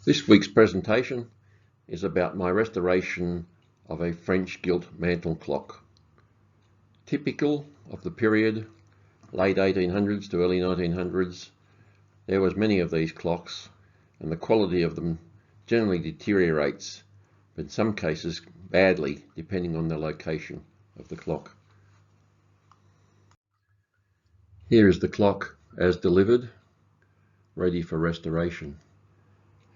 This week's presentation is about my restoration of a French gilt mantle clock. Typical of the period, late 1800s to early 1900s, there was many of these clocks and the quality of them generally deteriorates, but in some cases badly depending on the location of the clock. Here is the clock as delivered, ready for restoration.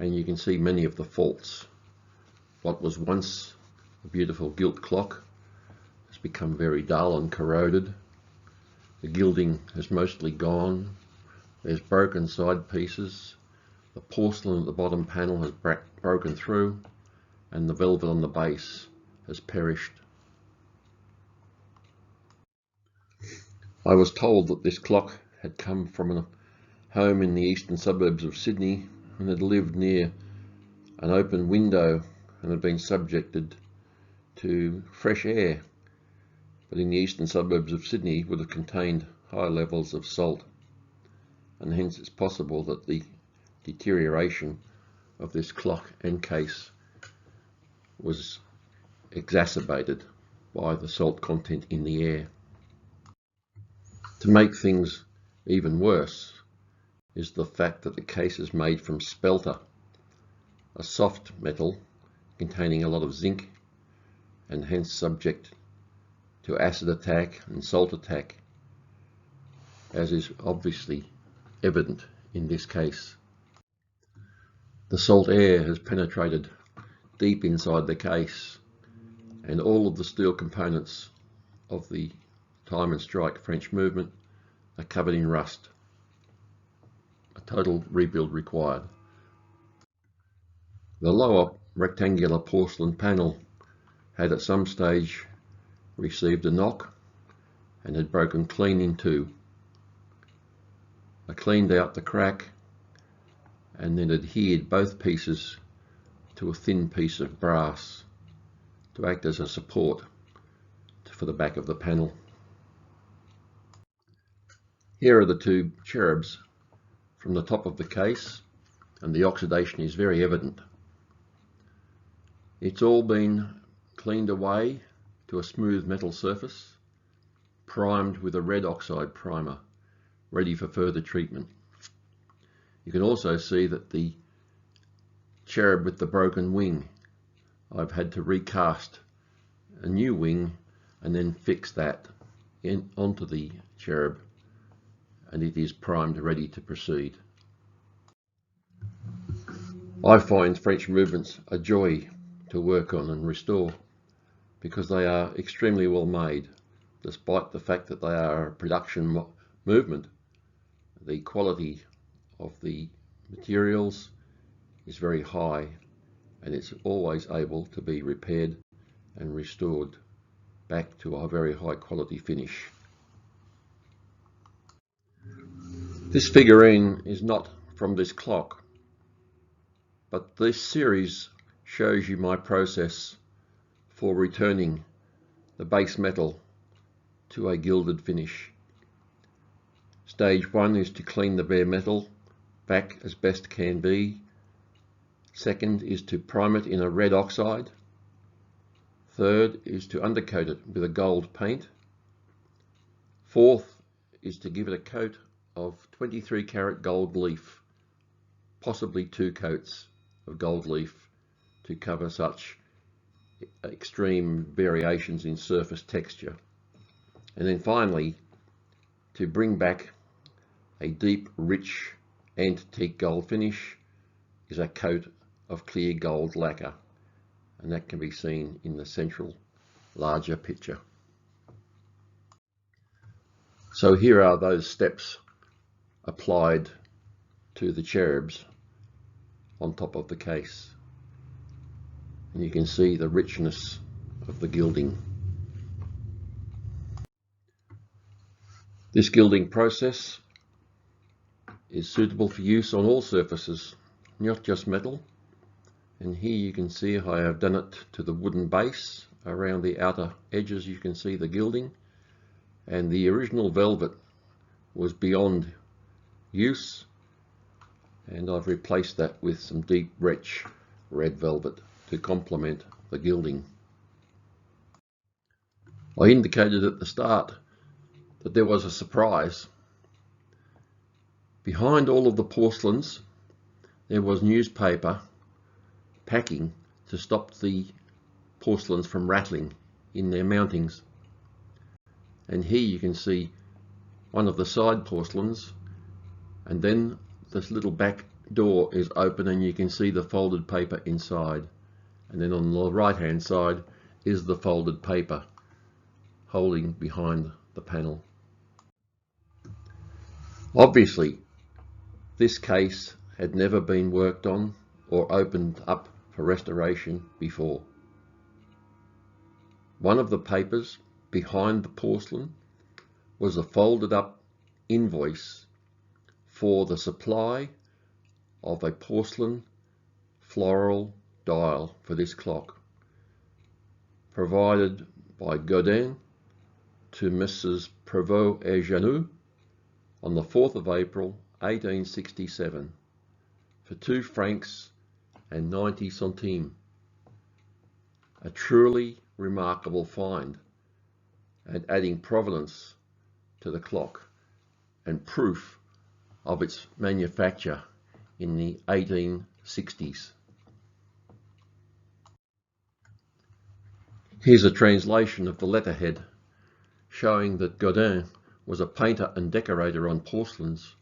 And you can see many of the faults. What was once a beautiful gilt clock has become very dull and corroded. The gilding has mostly gone. There's broken side pieces. The porcelain at the bottom panel has broken through, and the velvet on the base has perished. I was told that this clock had come from a home in the eastern suburbs of Sydney and had lived near an open window and had been subjected to fresh air, but in the eastern suburbs of Sydney would have contained high levels of salt, and hence it's possible that the deterioration of this clock and case was exacerbated by the salt content in the air. To make things even worse is the fact that the case is made from spelter, a soft metal containing a lot of zinc and hence subject to acid attack and salt attack, as is obviously evident in this case. The salt air has penetrated deep inside the case, and all of the steel components of the time and strike French movement are covered in rust. A total rebuild required. The lower rectangular porcelain panel had at some stage received a knock and had broken clean in two. I cleaned out the crack and then adhered both pieces to a thin piece of brass to act as a support for the back of the panel. Here are the two cherubs from the top of the case, and the oxidation is very evident. It's all been cleaned away to a smooth metal surface, primed with a red oxide primer, ready for further treatment. You can also see that the cherub with the broken wing, I've had to recast a new wing and then fix that onto the cherub, and it is primed, ready to proceed. I find French movements a joy to work on and restore because they are extremely well made. Despite the fact that they are a production movement, the quality of the materials is very high and it's always able to be repaired and restored back to a very high quality finish. This figurine is not from this clock, but this series shows you my process for returning the base metal to a gilded finish. Stage 1 is to clean the bare metal back as best can be. Second is to prime it in a red oxide. Third is to undercoat it with a gold paint. Fourth is to give it a coat of 23 karat gold leaf, possibly 2 coats of gold leaf to cover such extreme variations in surface texture. And then finally, to bring back a deep, rich antique gold finish is a coat of clear gold lacquer, and that can be seen in the central larger picture. So here are those steps applied to the cherubs on top of the case, and you can see the richness of the gilding. This gilding process is suitable for use on all surfaces, not just metal. And here you can see how I have done it to the wooden base. Around the outer edges you can see the gilding, and the original velvet was beyond use, and I've replaced that with some deep rich red velvet to complement the gilding. I indicated at the start that there was a surprise. Behind all of the porcelains there was newspaper packing to stop the porcelains from rattling in their mountings. And here you can see one of the side porcelains, and then this little back door is open and you can see the folded paper inside. And then on the right hand side is the folded paper holding behind the panel. Obviously this case had never been worked on or opened up for restoration before. One of the papers behind the porcelain was a folded up invoice for the supply of a porcelain floral dial for this clock, provided by Godin to Mrs. Prévost et Janot on the 4th of April 1867 for 2 francs and 90 centimes. A truly remarkable find, and adding provenance to the clock and proof of its manufacture in the 1860s. Here's a translation of the letterhead showing that Godin was a painter and decorator on porcelains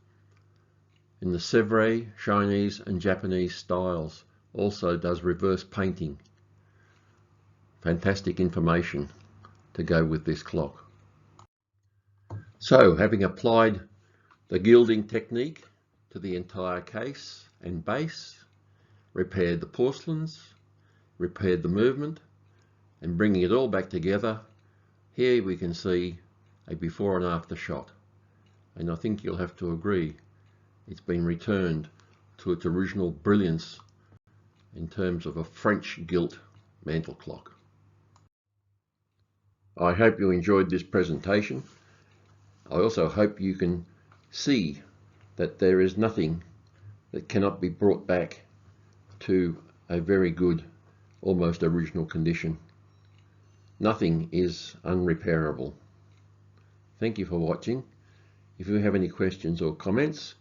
in the Sèvres, Chinese and Japanese styles. Also does reverse painting. Fantastic information to go with this clock. So, having applied the gilding technique to the entire case and base, repaired the porcelains, repaired the movement, and bringing it all back together, here we can see a before and after shot. And I think you'll have to agree it's been returned to its original brilliance in terms of a French gilt mantle clock. I hope you enjoyed this presentation. I also hope you can see that there is nothing that cannot be brought back to a very good, almost original condition. Nothing is unrepairable. Thank you for watching. If you have any questions or comments,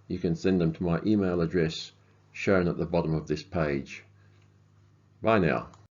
you can send them to my email address shown at the bottom of this page. Bye now.